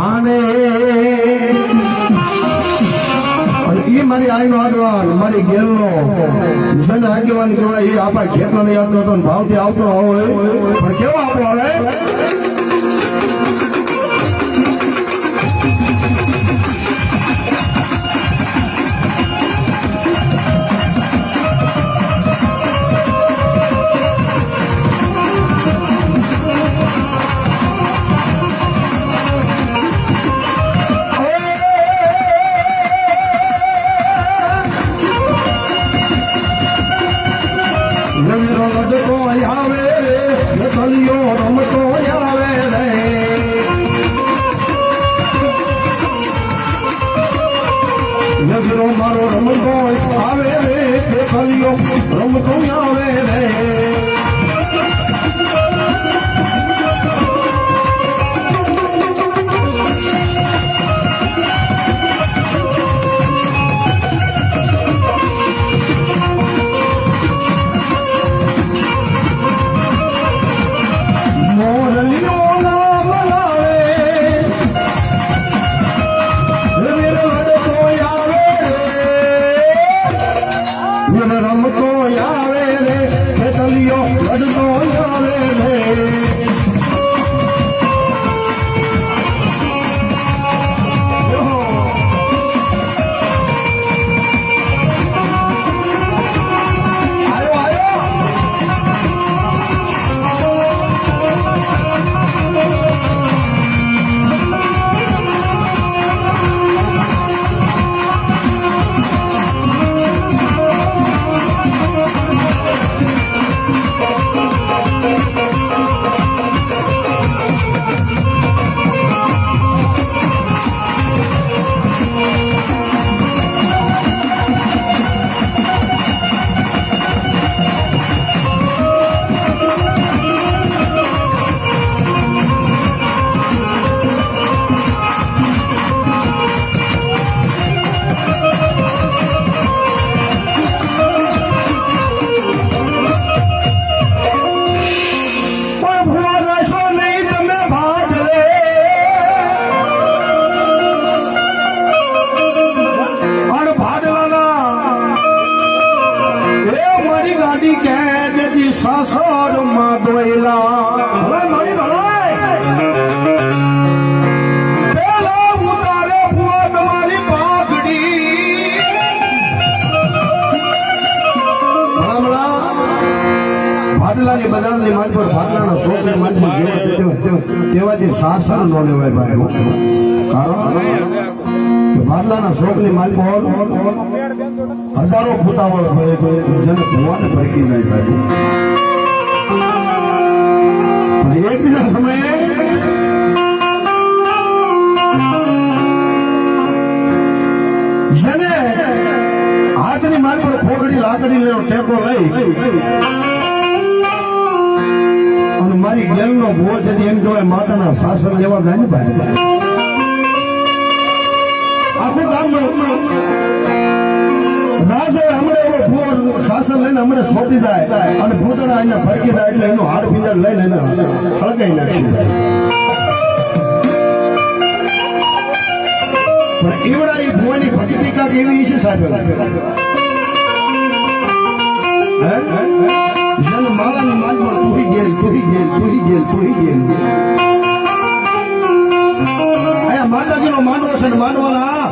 માને ઈ મારી આઈનો આગવાન મારી ગેલનો જન આગેવાન કહેવાય. એ આપણા ખેતનો નહીં આવતો હતો ભાવથી આવતો હોય પણ કેવો આપો હવે મારો રમતો આવે રે ખલીઓ રમતો આવે રે રમતો આવે રે ખેતલીઓ લડતો આવે રે સાસોરમાં દોયલા પેલા ઉતારે પુઆ તમારી પાઘડી ભાડલાની બજારની માલ પર ભાડલાના શોખની માલ પર કેવાથી સાસર નો લેવાય ભાઈ. કારણ ભાડલાના શોખની માલ પર હજારો ભૂતાવળ હોય તો જેને ભૂવાને ભરકી જાય ભાઈ. એક બીજા સમયે જેને હાથની માલ પર ખોગડી લાકડી લેવો ટેકો લઈ અને મારી ગેલનો ભૂવો જતી એમ કહેવાય માતાના શાસન લેવા જાય ને ભાઈ. આખું ગામ રાજે હમણાં એવો ભૂવો શાસન લઈને હમણાં સોંપી જાય અને ભૂતળા એને ફરકી જાય એટલે એનું હાડ પિંજર લઈને એને હળગાઈ નાખ્યું. પણ એવડા એ ભૂવાની ભક્તિ કાક એવી છે સાહેબ જેને માલાની માલમાં તુહી ગેલ અહીંયા માતાજીનો માંડવો છે ને માંડવાના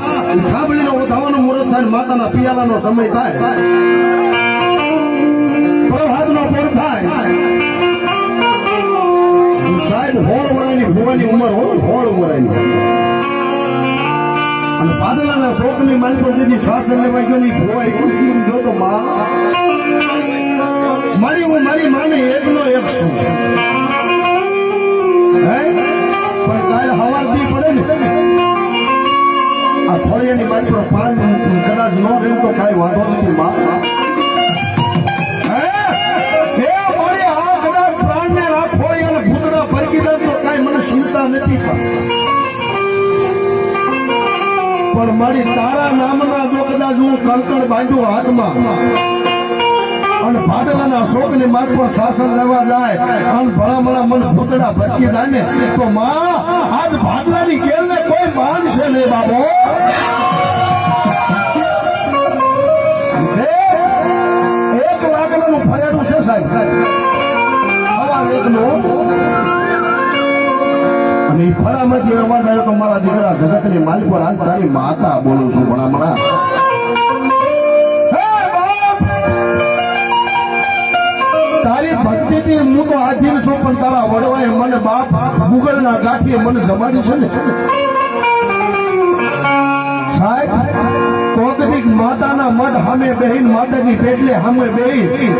ખાબલીનો થવાનો મુહૂર્ત થાય માતાના પિયાલાનો સમય થાય પ્રભાતનો પોર થાય સાહેબ 16 વર્ષની ભૂવાની ઉંમર હોય 16 વર્ષની અને પાદલાના શોકની માલ પર જેથી શાસન લેવાઈ ગયો ની ભૂવા એકલી જો તો મારી હું મારી માને એકનો એક છું પણ કાલે હવારથી પડે ને આ થોડિયાની મારી પર પાન કદાચ ન રહે તો કાંઈ વાંધો નથી માં. મારી આ કદાચ પ્રાણને આ થોડિયાને ભૂતડા ભરકી દે તો કાંઈ મને ચિંતા નથી. પણ મારી તારા નામના જો કદાચ હું કળકળ બાંધું હાથમાં અને ભાડલાના શોકની માટ પર શાસન લેવા જાય અને ભલામણા મને ભૂતડા ભટકી જાય ને તો માં આજ ભાડલાની ગેલને છે ને બાબો એક લાકડાનું ફરેડું છે સાહેબ હવા એકનું અને એ ફળામાંથી અવાજ આવ્યો તો મારા દીકરા જગતની માલિક પર આજ તારી માતા બોલું છું ભણામણા તારી ભક્તિથી હું તો આધીન છું પણ તારા વડવાએ મને બાપ ગુગલના ગાંઠીએ મને જમાડી છે ને સાહેબ કોકદીક માતાના મઢ સામે બેહીન માતાજી પેટલે સામે બેહી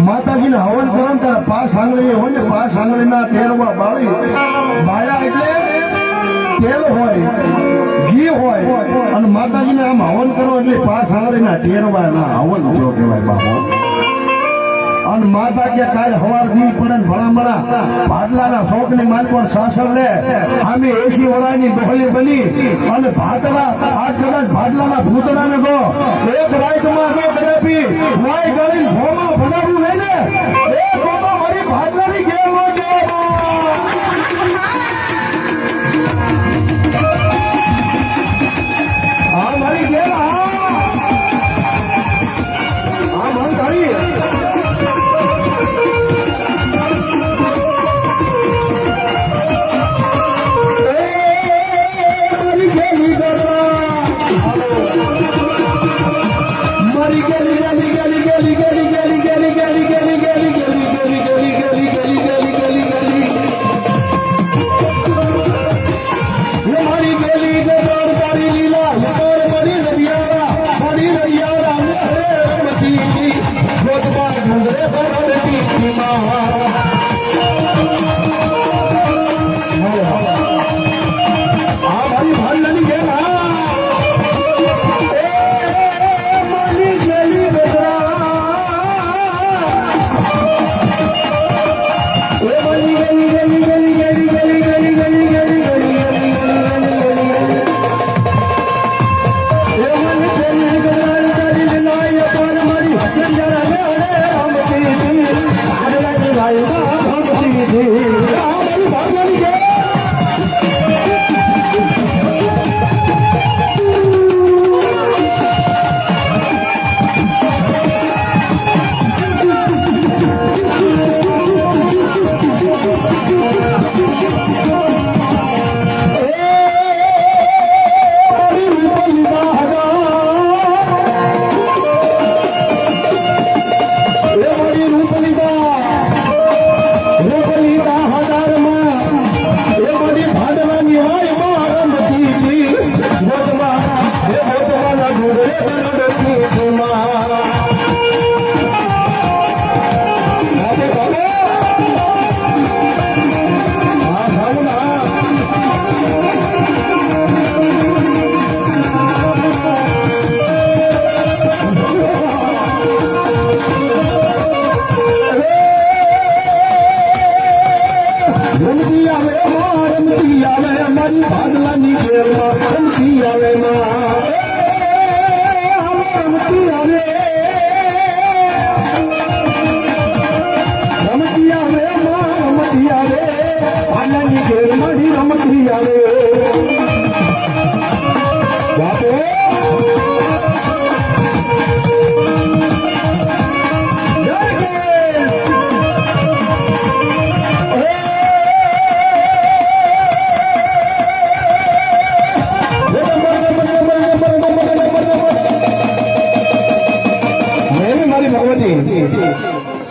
માતાજીને હવન કરો ને તારા પાસ આંગળી હોય ને પાસ આંગળીના ટેરવા બાળી બાળા એટલે તેલ હોય ઘી હોય અને માતાજીને આમ હવન કરો એટલે પાસ આંગળીના ટેરવા ના હવન જો કહેવાય બાપો અને માતા કે કાલ હવાર દી પડે ભણામણા ભાડલાના શોખ ની માલ પર સાસર લે આમે એસી વડાની ડોહલી બની અને ભાતલા આ કદાચ ભાડલાના ભૂતડા ને તો એક રાઈટમાં બે કદાપી વાય ગળી ભોમાં ભણાવ્યું નહીં ને એ ભોમાં મારી ભાડલાની ગેર નો આ મારી ગેર આ મન તારી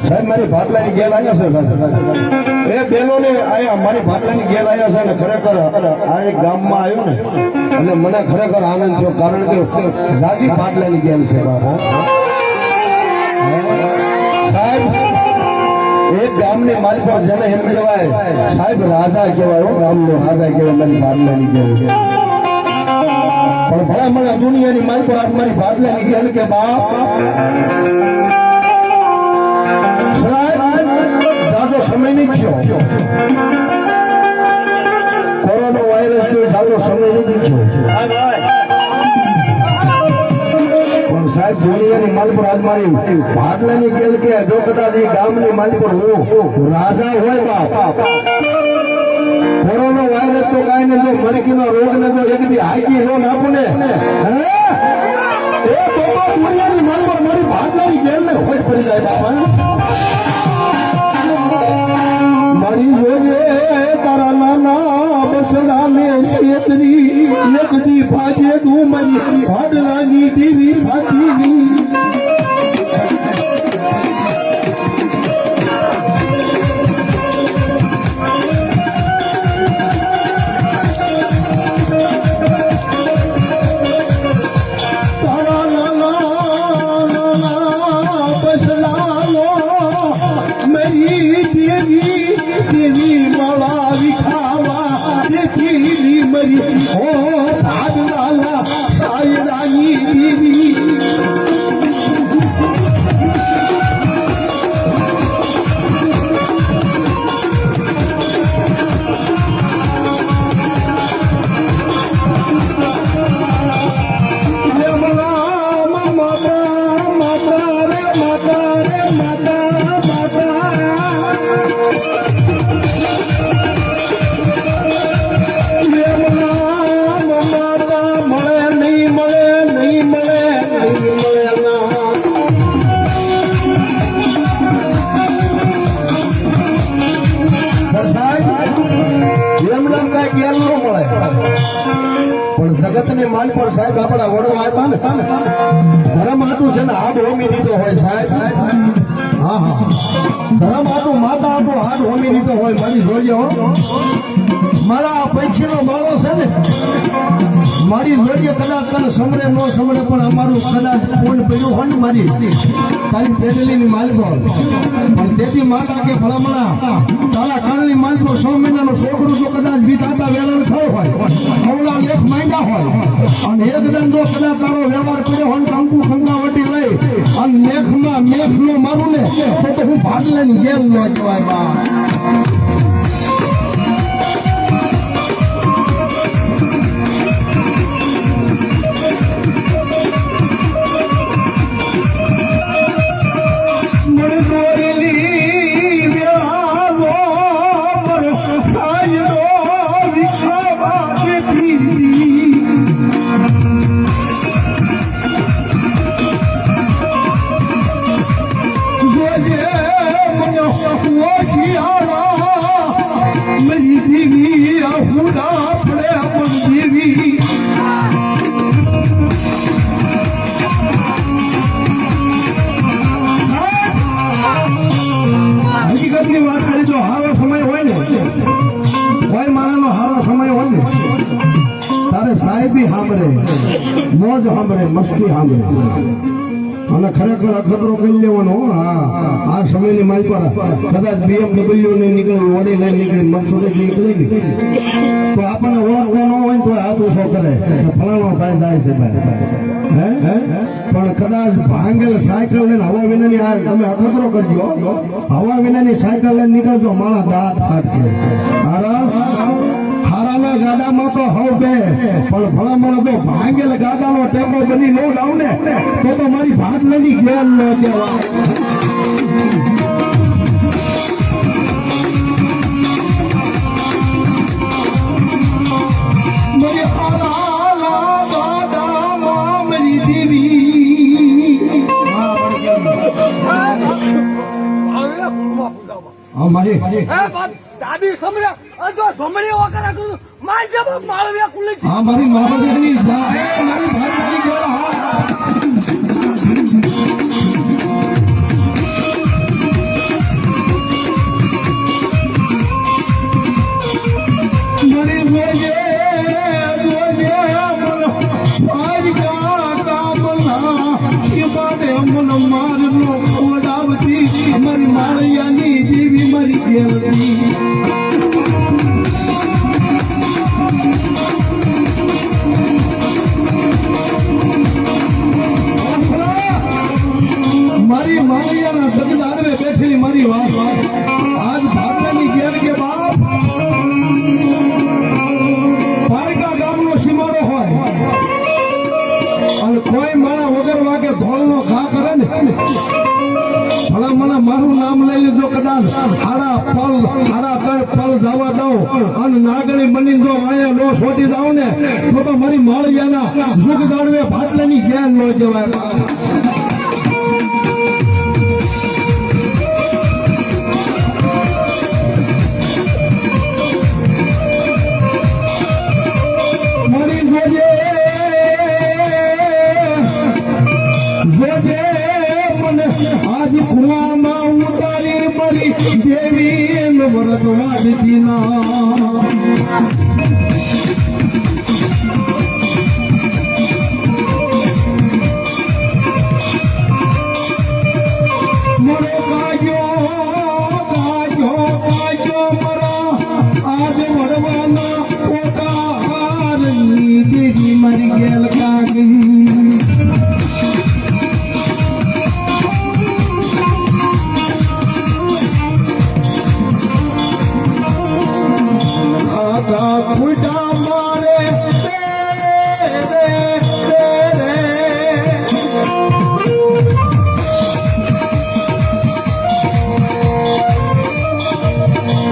સાહેબ મારી ભાટલાની ગેલ આવ્યા છે એ બેનો ને આયા મારી ભાટલાની ગેલ આવ્યા છે ને ખરેખર આ એક ગામમાં આવ્યો ને અને મને ખરેખર આનંદ થયો કારણ કે જાગી ભાટલાની ગેલ છે બાપો સાહેબ એક ગામની મારી પર જેને એમ કહેવાય સાહેબ રાજા કહેવાય ગામનો રાજા કહેવાય મારી ભાટલાની ગેલ પણ ભલા મને દુનિયાની મારી પર આજ મારી ભાટલાની ગેલ કે બાપ દાદો સમય નહીં થયો કોરોના વાયરસ દાદો સમય નથી થયો પણ સાહેબ દુનિયાની માલ પર આજ મારી ભાટલાની ગેલ કે જો કદાચ એ ગામની માલ પર હું રાજા હોય બાપ કોરોના વાયરસ તો કાંઈ ને જો મરકીનો રોગ ને જો એક દી હાઈકી નો નાખું ને હે એ તો દુનિયાની મન પર મારી ભાગલાની જેલ ને હોય પડી જાય બાપા મારી જોડે તારા નાના બસડા ને શેતરી એક દી ભાજે તું મારી ભાડલાની દેવી ભાતીની જગતની માલ પર સાહેબ આપણા વડો આવ્યા ને ધર્મ આટું છે ને હાડ હોમી દીધો હોય સાહેબ હા હા ધર્મ આટું માતા આટું હાડ હોમી દીધો હોય મારી જોઈએ મારા પૈસીનો માળો છે ને મારી જોઈએ કદાચ તને સમરે ન સમરે પણ અમારું કદાચ કોણ પડ્યું હોય ને મારી તારી ફેમિલીની માલિકો પણ તેથી માતા કે ભલામણા તારા કારણની માલિકો 6 મહિનાનો છોકરો જો કદાચ બીતાતા વેલાનો થયો હોય અવલા લેખ માંગ્યા હોય અને એકદમ જો કદાચ તારો વ્યવહાર કર્યો હોય કંકુ ખંગાવટી લઈ અને મેઘમાં મેઘનો મારું ને તો હું ભાગલેની જેમ ન કહેવાય બા મોજ સાંભળે મસ્તી સાંભળે અને ખરેખર અખતરો કરી લેવાનો આ સમયની મારી પર કદાચ BMW ને નીકળી ઓડી લઈને નીકળી મર્સિડીઝ નીકળી તો આપણને ઓળખવો ન હોય તો હાથ ઓછો કરે ફલાણો ભાઈ જાય છે ભાઈ પણ કદાચ ભાંગેલ સાયકલ લઈને હવા વિનાની આ તમે અખતરો કરજો હવા વિનાની સાયકલ લઈને નીકળજો મારા દાંત ફાટશે હારાના ગાડામાં તો હવે પણ ભલામણ તો ભાંગેલ ગાડાનો ટેમ્પો બની ન લાવ ને તો મારી ભાગલાની ગેલ ન કહેવાય મારી દાદી સમરે અજો સમરે વકરા કરું માર જબ માળવ્યા કુલી હા મારી મારી મારી ભાઈ ગયો અમારી માળિયાની દેવી મારી કેવડી થારા કર ફળ જવા દઉં અને નાગણી બની જો વાયા નો છોટી જાવ ને તો મારી માળિયાના સુખ દાડવે ભાટલાની જ્ઞાન ન જવાય આજ કુવામાં ઉતારી મારી દેવી વ્રત વાદતી ના મરો કાજો મરા આજ વડવાના ઓટાહારની દેવી મારી ગેલ કાગી ફૂટા મારે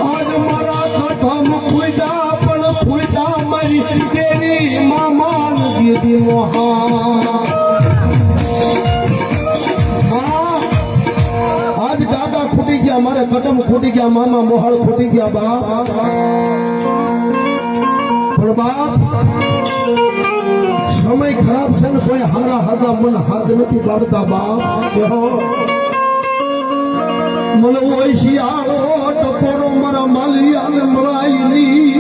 આજ મારા કથમ ફૂટા પણ ફૂટા મારી તેરી મામાન દીદી આજ દાદા ખૂટી ગયા મારે કદમ ખૂટી ગયા મામા મોહાળ ખૂટી ગયા બાપ પણ બાપ સમય ખરાબ છે ને કોઈ હારા હારા મન હાથ નથી પાડતા બાપ મને હોય શિયાળો ટપોરો મારા માલી અને મલાઈની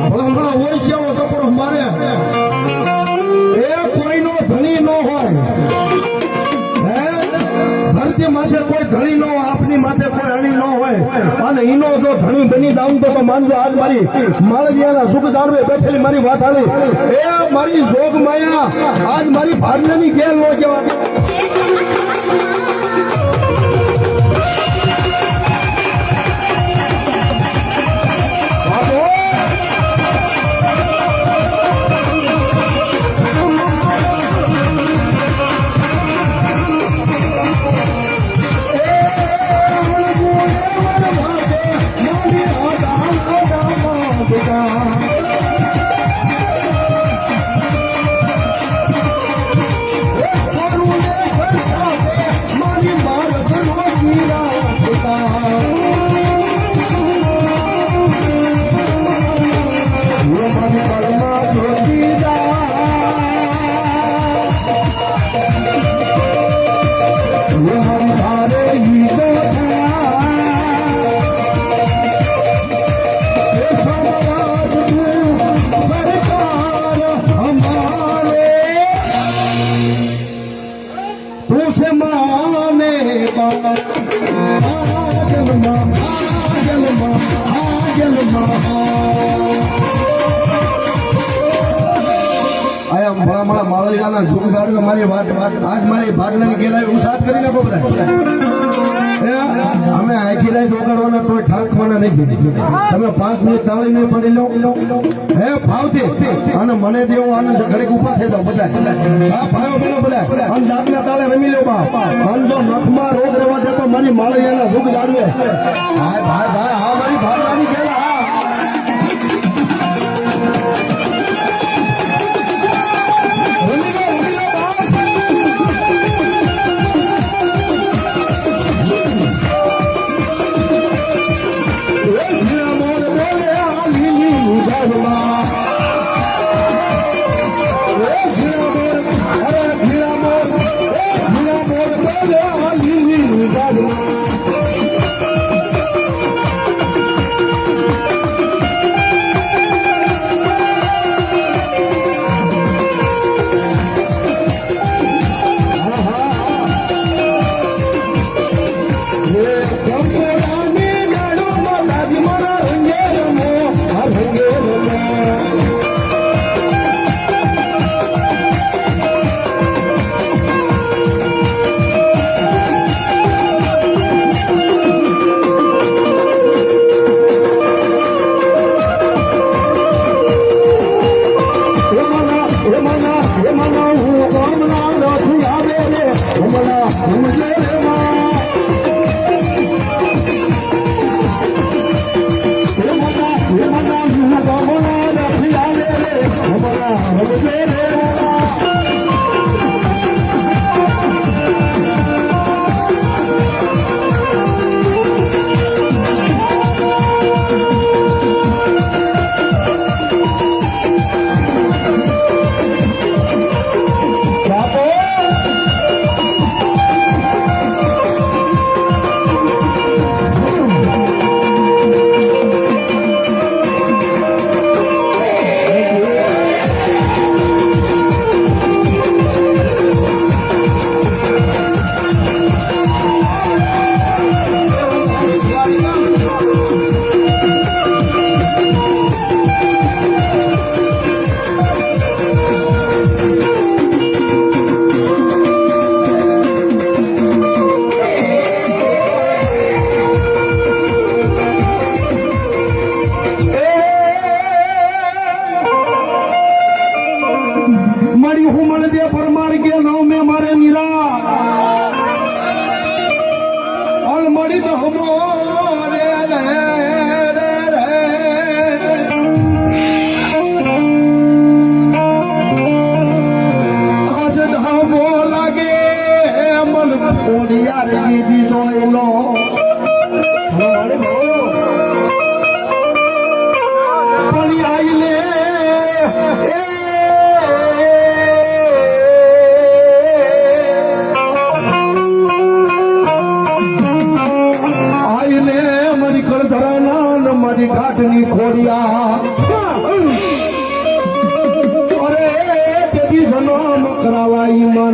હમણાં હોય છે ટપોરો મારે એ કોઈનો ધણી ન હોય ધરતી માથે કોઈ ધણી ન હોય આપની માથે કોઈ અણી ન હોય અને ઈનો જો ધણી બની દાઉં તો માનજો આજ મારી માળવિયાના સુખ દાડવે બેઠેલી મારી વાત આવી એ મારી જોગ માયા આજ મારી ભાગ્યની ગેલ નો કહેવાય માળિયાના સુખ દાડવે મારી વાત આજ મારી ભાગલાની ગેલાઈ ઉસાદ કરી નાખો બધા અમે આખી રાત ઉગાડવાના કોઈ ઠાકવાના નહીં તમે 5 મિનિટ તાળી નહીં પડી લો હે ભાવથી અને મને દેવો આનંદ ઘડીક ઉપર થઈ જાવ બધા હા ભાઈઓ બનો બધા અને ડાકના તાળે રમી લો બાપ અને જો નખમાં રોગ રહેવા દે તો મારી માળિયાના સુખ દાડવે હા ભાઈ હા મારી ભાગલાની ગેલા હા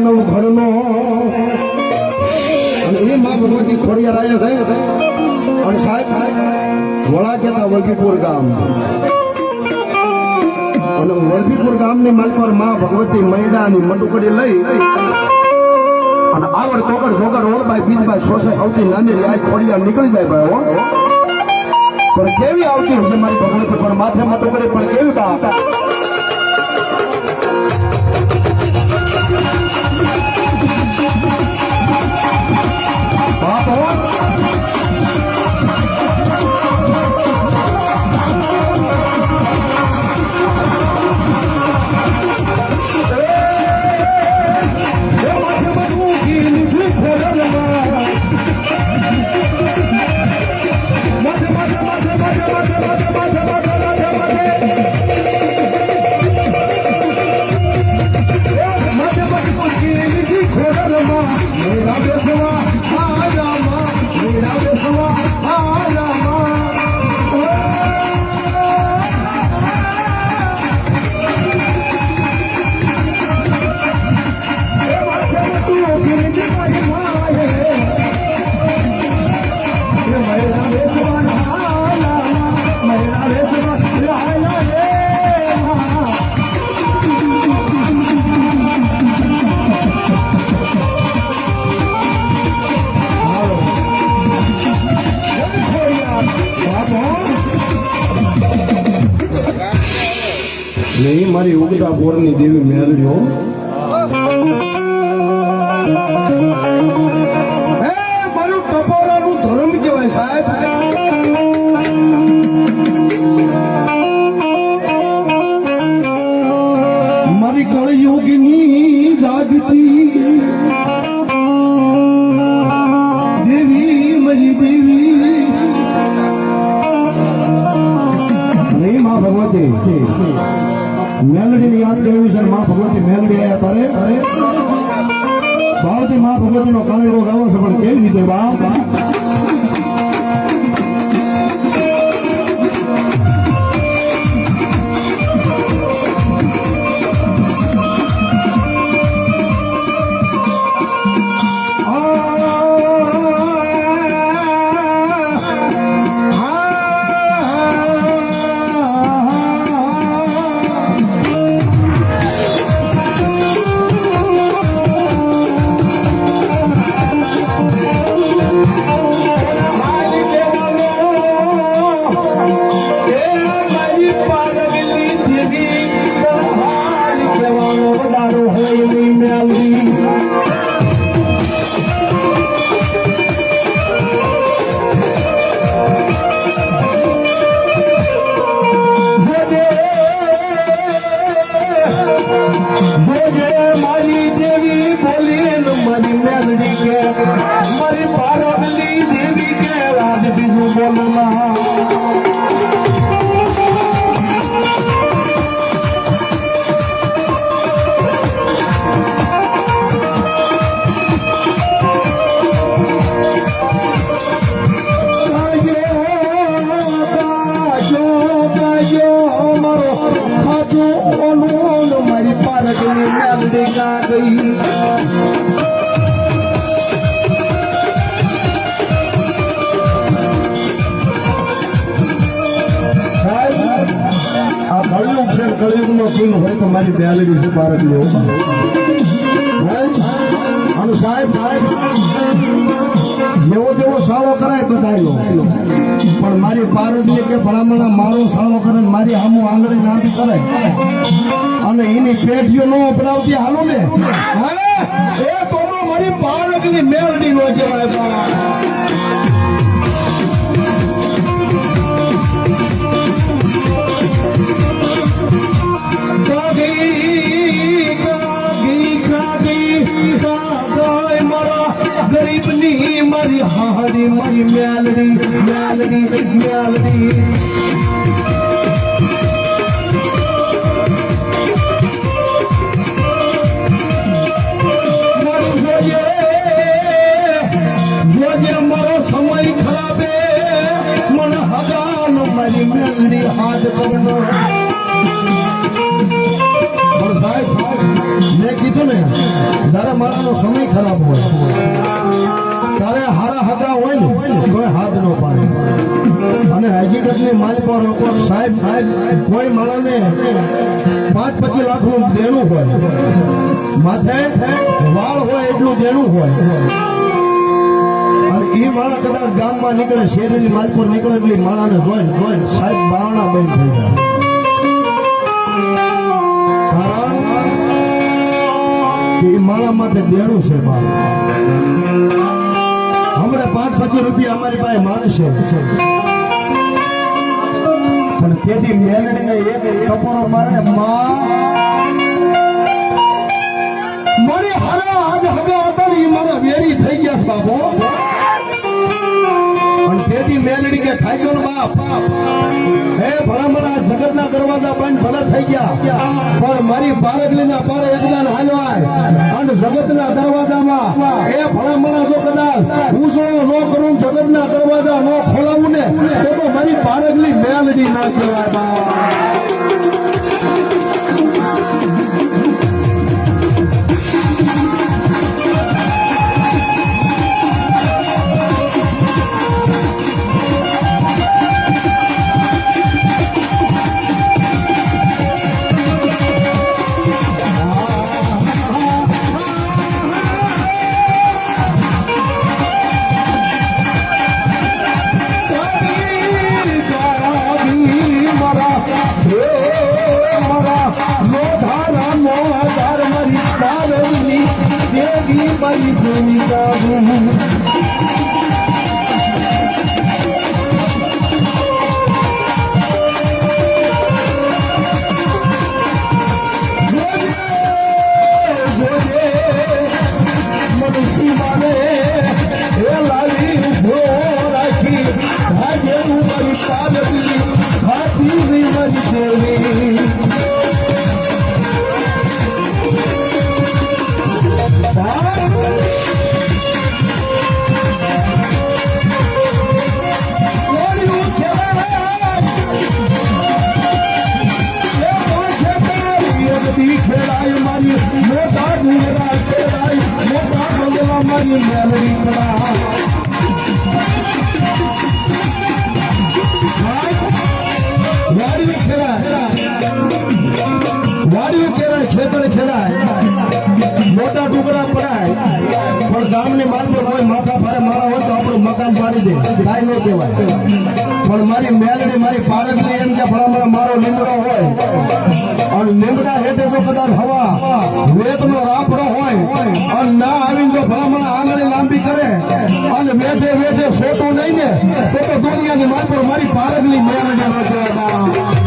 નવ ઘરનો અને એ માં ભગવતી ખોડિયાર આવ્યા છે અને સાહેબ વડા કેતા વલભીપુર ગામ અને વલભીપુર ગામની માલપર માં ભગવતી મૈડાની મટુકડી લઈ અને આવડ કોકડ જોગડ ઓળબાઈ બીજબાઈ સોસે આવતી નાની આ ખોડિયાર નીકળી જાય ભાઈ હો પણ કેવી આવતી હોય મારી ભગવતી પણ માથે મટુકડી પણ કેવી બા નહીં મારી ઉગતા બોરની દેવી મેળવ્યો મારું ટપોરાનું ધર્મ કહેવાય સાહેબ મારી કળયુગની જાગતી દેવી મારી દેવી નહીં માં ભગવતી મેલડી યાદ કર્યું છે માં ભગવતી મેલડી આવ્યા તારે ભાવતી માં ભગવતી નો કાળો ગાવો છે પણ કેવી રીતે બાપ મારી બેલડી છે ભારત લેવો અને સાહેબ જેવો તેવો સાળો કરાય બધાયલો પણ મારી પારડી કે ભલામણા મારો સાળો કરે મારી સામું આંગળી નાંદી કરે અને એની પેઢીઓ નો અપનાવતી હાલો ને એ તો મારી પારડી મેલડી નો કહેવાય ગરીબની મારી હારી મારી મેલડી મેલડી મેલડી જોજે મારો સમય ખરાબે મને હજાનો મારી મેલડી હાથ કરનો સાહેબ મેં કીધું ને ધર્મ માણસનો સમય ખરાબ હોય તારે હારા હગા હોય ને કોઈ હાથ નો પાડે અને હકીકતની માલ પર સાહેબ કોઈ માણસને 5-25 લાખનું દેણું હોય માથે વાળ હોય એટલું દેણું હોય અને એ માણસ કદાચ ગામમાં નીકળે શેરીની માલ પર નીકળે એટલે માણસને જોઈને સાહેબ બારણા બંધ થઈ જાય એ માળા માટે દેણું છે બાપ હમણાં 5-25 રૂપિયા અમારી પાસે માંગશે પણ તેથી મેલડીને એક ટપોરો મારે મારી હારા આજ હગા હતા ને એ મારા વેરી થઈ ગયા બાપો પણ તેથી મેલડી કે ખાઈ ગયો બાપ હે ભલામણા જગતના દરવાજા બંધ ભલે થઈ ગયા પણ મારી બાળકલીના પારે એકદાન હાલવાય અને જગતના દરવાજામાં એ ભલામણા જો કદાચ ઉજળો ન કરું જગતના દરવાજા ન ખોલાવું ને તો મારી બાળકલી મેલડી ના કહેવાય બાપ મોટા ટુકડા પડાય પણ ગામની માલમાં કોઈ માથા ભારે મારા હોય તો આપણું મકાન પાડી દે કાંઈ ન કહેવાય પણ મારી મેલડી મારી પારકની એમ કે ભલામણ મારો લીમડો હોય અને લીમડા હેઠે જો કદાચ હવા વેતનો રાપડો હોય અને ના આવીને જો ભલામણ આંગળી લાંબી કરે અને વેઠે વેઠે સોટું નહીં ને તો દુનિયાની માલ પર મારી પારકની મેલડી ન કહેવાય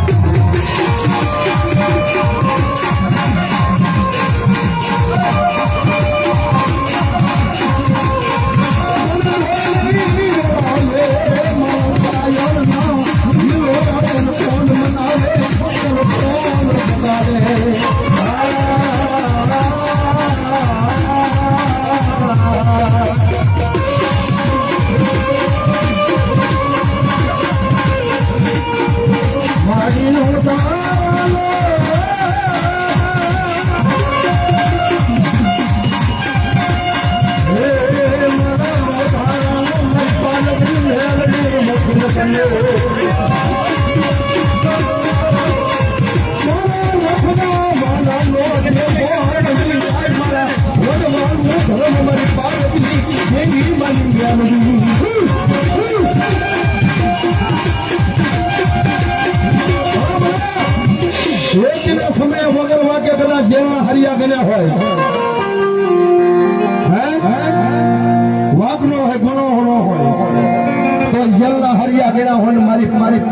સમય વગર વાક્ય કદાચ જેવા હરિયા કર્યા હોય વાઘ નો હોય ઘણો ઘણો હોય તો જેલના હરિયા કર્યા હોય ને મારી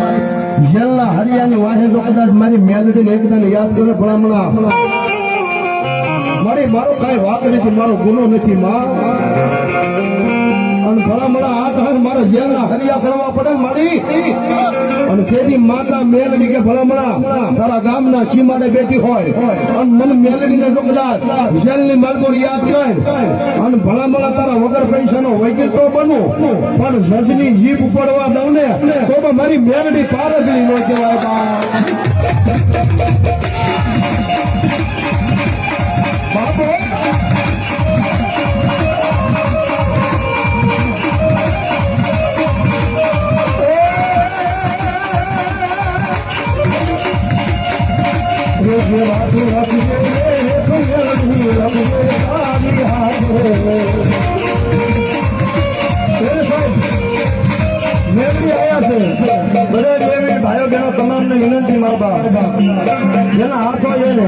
જેલના હરિયાની વાહે તો કદાચ મારી મેલડીને એકદમ યાદ કરે ભલામણા મારો કઈ વાક નથી મારો ગુનો નથી માં અને ભલામણા આ કહે મારે જેલના હરિયા કરવા પડે મારી અને તેની માતા મેલડી કે ભલામણા તારા ગામના સીમાડે બેઠી હોય અને મને મેલડીને જો કદાચ જેલની માલકોર યાદ કરે અને ભલામણા તારા વગર પૈસાનો વૈકિલ તો બનું પણ જજની જીભ ઉપડવા દઉં ને તો મારી મેલડી પારગલી ન કહેવાય બાપો ભાઈઓ બહેનો તમામને વિનંતી મારવા જેના હાથો એને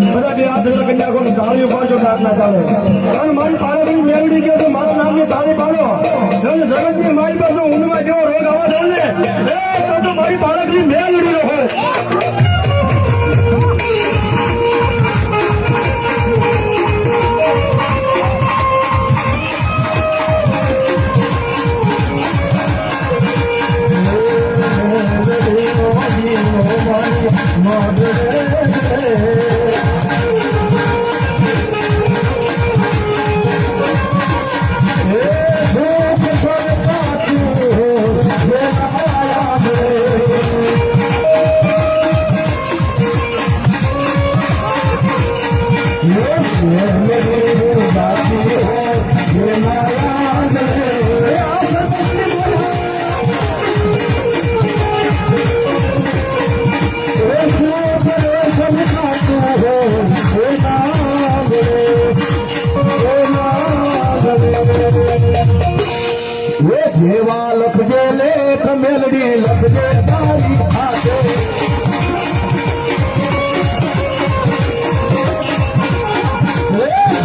બધા બે હાથ કન્યાકો તાળીઓ પાડજો પ્રાર્થના ચાલે અને મારી પાડોની મેળવી ગયો તો મારા નામની તાળી પાડો જગતની મારી પાસે ઊંઘમાં જેવો રોગ આવવા દો ને તો મારી બાળકની મેળવી હોય જેવા લખજે લેખ મેલડી લખજે તારી હાથે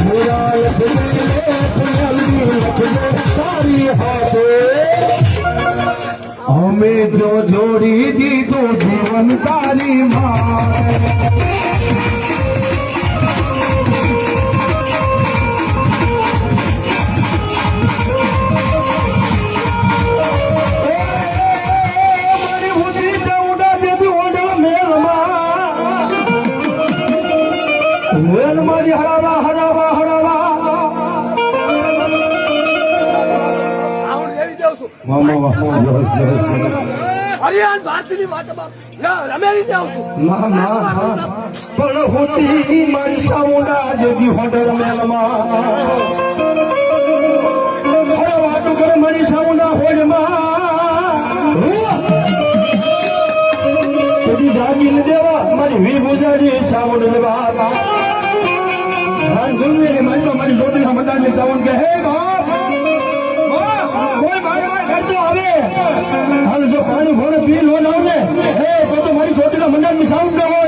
જેવા લખજે લેખ મેલડી લખજે તારી હાથે અમે જો જોડી દીધું જીવન તારી માં હરિયાણ ભારતીની વાતમાં રમેલી જાઉં છું પણ હોતી મારી સાઉન્ડા જેવી હોટલ મેલમાં વાતું કરે મારી સાઉન્ડા હોજમાં બધી જાગીને દેવા મારી વી ગુજારી સાઉન્ડ લેવા મારી જોડી મદાની સાઉન્ડ કે હે બાપ કોઈ ભાઈ કરતો આવે હાલ જો પાણી ભોરે પી લો લાવ ને હે તો મારી છોટીના મંડળની સાઉન્ડ ના હોય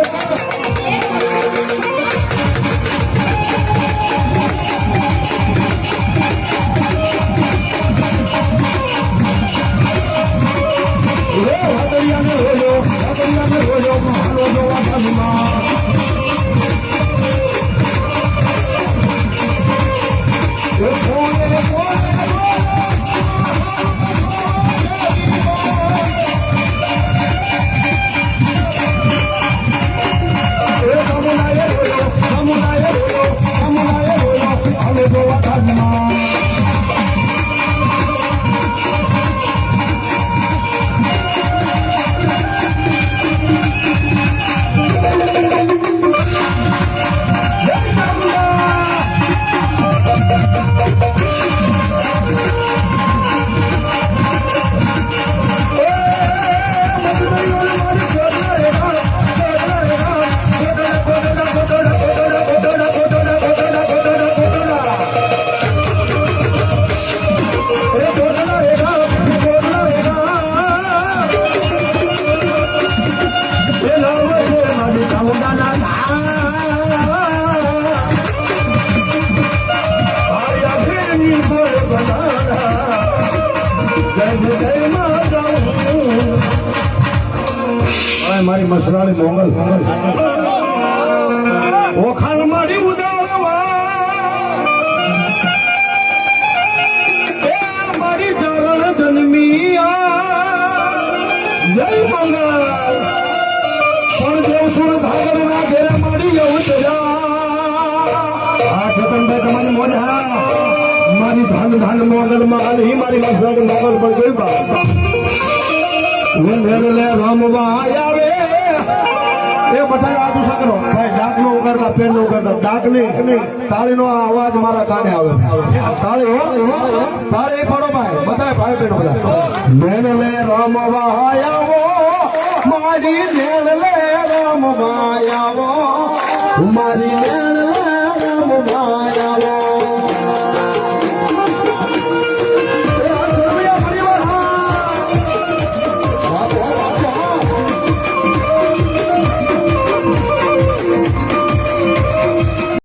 મારી મસરાળી મોગલ ઓખાણ મારી ઉદાવવા મારી ચરણ જન્મિયા જય મંગલ પણ દેવસુર ભાગર ના ઘેરા મારી એવું આ ચેતનભાઈ તમારી મોઢા મારી ધન મોગલ માં મારી મસરાળી મોગલ પર જોઈ બા રમવા આવે એ બધા આદુ સકરો ભાઈ ડાક નો ઉગાડતા પેન નો ઉગાડતા ડાક ની તાળી નો અવાજ મારા કાને આવે તાળી હો તાળી પડો ભાઈ બધા ભાઈ બહેનો બધા મેન લે રમવા આવો મારી મેન લે ગામમાં આવો મારી